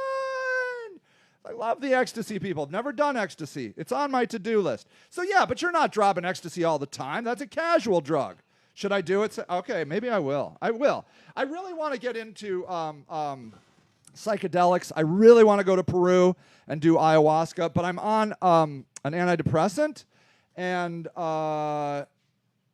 I love the ecstasy people. Never done ecstasy. It's on my to-do list. So yeah, but you're not dropping ecstasy all the time. That's a casual drug. Should I do it? Okay, maybe I will. I will. I really want to get into psychedelics. I really want to go to Peru and do ayahuasca, but I'm on an antidepressant, and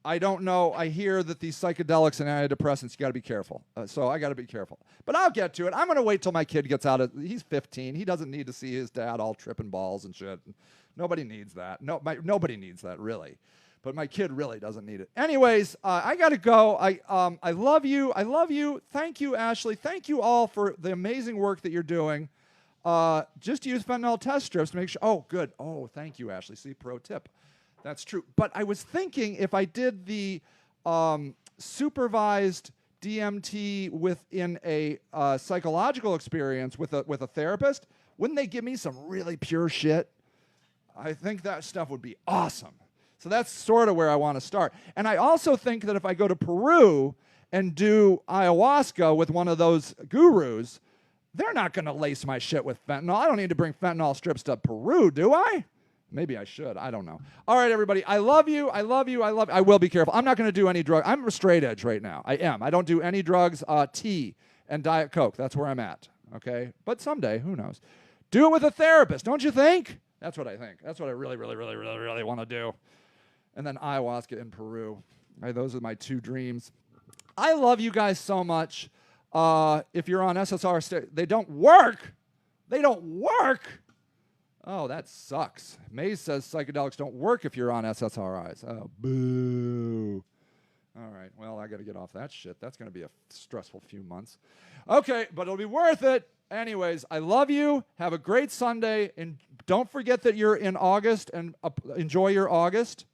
I don't know. I hear that these psychedelics and antidepressants, you got to be careful. So I got to be careful. But I'll get to it. I'm going to wait till my kid gets out of, he's 15. He doesn't need to see his dad all tripping balls and shit. Nobody needs that. Nobody needs that, really. But my kid really doesn't need it. Anyways, I got to go. I love you. I love you. Thank you, Ashley. Thank you all for the amazing work that you're doing. Just use fentanyl test strips to make sure. Oh, good. Oh, thank you, Ashley. See, pro tip. That's true. But I was thinking if I did the supervised DMT within a psychological experience with a therapist, wouldn't they give me some really pure shit? I think that stuff would be awesome. So that's sort of where I want to start. And I also think that if I go to Peru and do ayahuasca with one of those gurus, they're not going to lace my shit with fentanyl. I don't need to bring fentanyl strips to Peru, do I? Maybe I should. I don't know. All right, everybody. I love you. I love you. I will be careful. I'm not going to do any drug. I'm a straight edge right now. I am. I don't do any drugs. Tea and Diet Coke. That's where I'm at. Okay? But someday, who knows? Do it with a therapist, don't you think? That's what I think. That's what I really, really, really, really, really want to do. And then ayahuasca in Peru. Right, those are my two dreams. I love you guys so much. If you're on SSR, they don't work. They don't work. Oh, that sucks. Maze says psychedelics don't work if you're on SSRIs. Oh, boo. All right, well, I got to get off that shit. That's going to be a stressful few months. Okay, but it'll be worth it. Anyways, I love you. Have a great Sunday. And don't forget that you're in August, and enjoy your August.